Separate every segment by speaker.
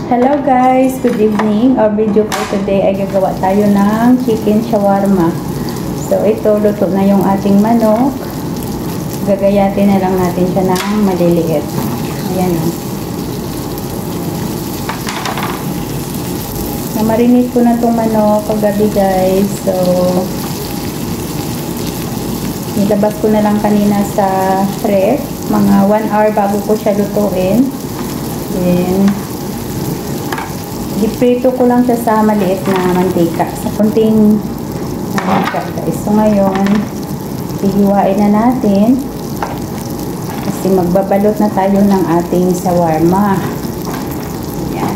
Speaker 1: Hello guys, good evening. Our video for today ay gagawa tayo ng chicken shawarma. So ito, luto na yung ating manok. Gagayatin na lang natin siya ng maliliit. Ayan o. Namarinate ko na itong manok kagabi guys. So nilabas ko na lang kanina sa ref. Mga 1 hour bago ko siya lutuin. Then iprito ko lang siya sa maliit na mantika. Sa kunting mantika guys. So ngayon, hihiwain na natin. Kasi magbabalot na tayo ng ating shawarma. Ayan.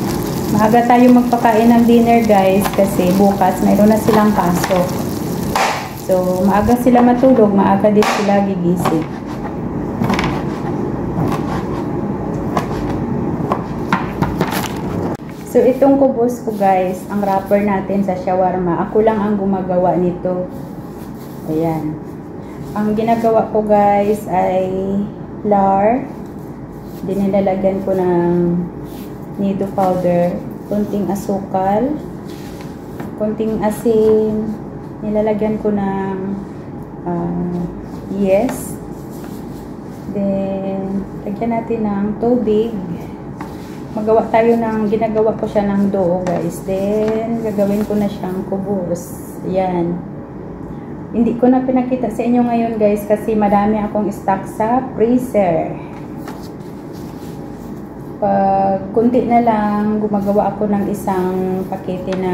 Speaker 1: Maaga tayo magpakain ng dinner guys. Kasi bukas mayroon na silang pasok. So maaga sila matulog. Maaga din sila gigising. So, itong kubos ko guys, ang wrapper natin sa shawarma. Ako lang ang gumagawa nito. Ayan. Ang ginagawa ko guys ay flour. Dinilalagyan ko ng nido powder. Kunting asukal. Kunting asin. Nilalagyan ko ng yes. Then, lagyan natin ng tubig. Magawa tayo ng, ginagawa ko siya ng dough guys. Then, gagawin ko na siyang kubos. Ayan. Hindi ko na pinakita sa inyo ngayon guys kasi madami akong stock sa freezer. Pag kunti na lang, gumagawa ako ng isang pakete na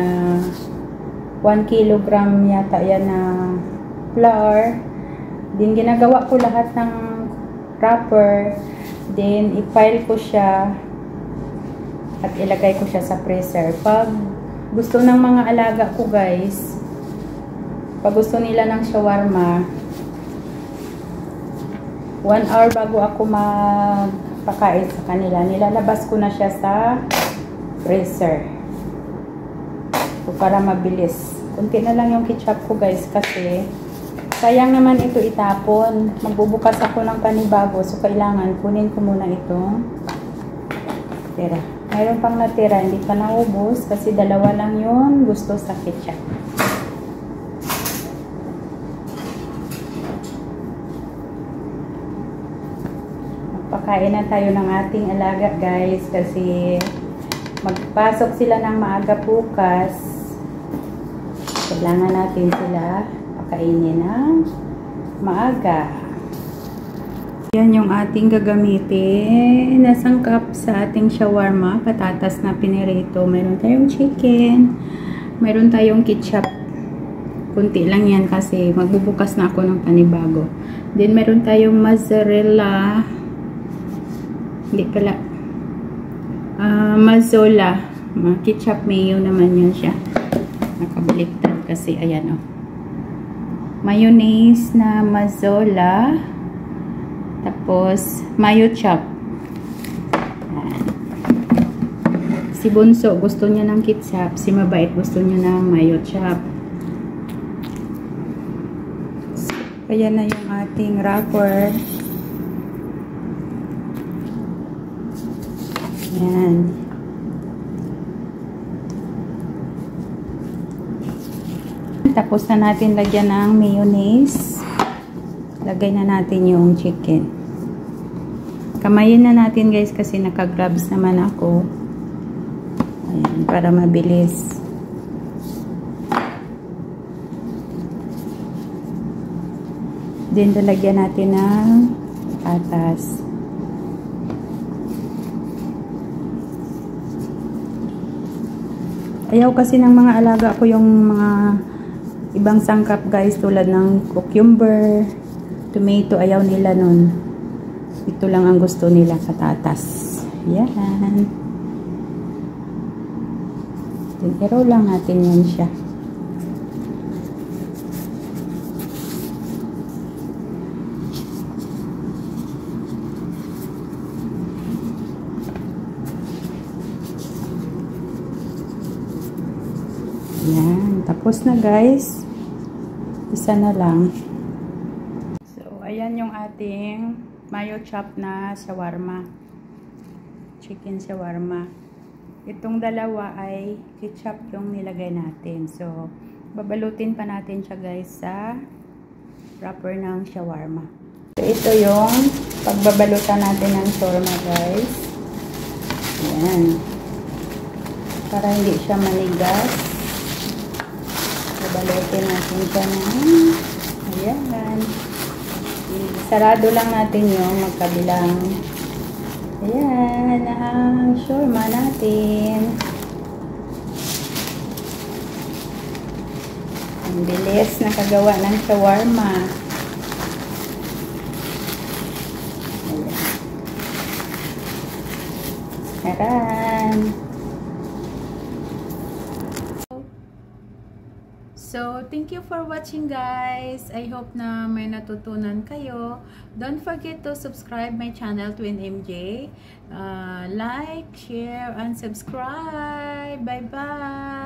Speaker 1: 1 kilogram yata yan na flour. Then, ginagawa ko lahat ng wrapper. Then, i-file ko siya at ilagay ko siya sa freezer. Pag gusto ng mga alaga ko guys, pag gusto nila ng shawarma, 1 hour bago ako magpakain sa kanila, nilalabas ko na siya sa freezer. So, para mabilis. Kunti na lang yung ketchup ko guys kasi sayang naman ito itapon. Magbubukas ako ng panibago, so kailangan kunin ko muna itong tira. Mayroon pang natira, hindi pa naubos kasi dalawa lang yun gusto sa ketchup. Magpakain na tayo ng ating alaga guys kasi magpasok sila ng maaga bukas. Kailangan natin sila pakainin ng maaga. Yan yung ating gagamitin na sangkap sa ating shawarma. Patatas na pinirito. Meron tayong chicken. Meron tayong ketchup. Kunti lang yan kasi magbubukas na ako ng panibago. Then meron tayong mozzarella. Hindi pala. Mazzola. Ketchup mayo naman yun siya. Nakabaliktad kasi ayan o. Mayonnaise na mazzola. Tapos, mayo chop. Ayan. Si Bunso, gusto niya ng ketchup. Si Mabait, gusto niya ng mayo chop. So, ayan na yung ating wrapper. Ayan. Tapos na natin lagyan ng mayonnaise. Lagay na natin yung chicken. Kamayin na natin guys kasi naka-gloves naman ako. Ayan, para mabilis. Then lalagyan natin ng patas. Ayaw kasi ng mga alaga ko yung mga ibang sangkap guys tulad ng cucumber, tomato, ayaw nila nun. Ito lang ang gusto nila, patatas. Yan. Then, i-roll lang natin yan siya. Yan. Tapos na guys. Isa na lang. So, ayan yung ating mayo chop na shawarma. Chicken shawarma. Itong dalawa ay ketchup yung nilagay natin. So, babalutin pa natin siya guys sa wrapper ng shawarma. So, ito yung pagbabalutan natin ng shawarma guys. Ayan. Para hindi siya manigas. Babalutin natin siya ng ayan. Sarado lang natin yung magkabilang. Ayan, ang shawarma natin. Ang bilis nakagawa ng shawarma. Ayan. Ayan. So, thank you for watching guys. I hope na may natutunan kayo. Don't forget to subscribe my channel, Twin MJ. Like, share, and subscribe. Bye-bye!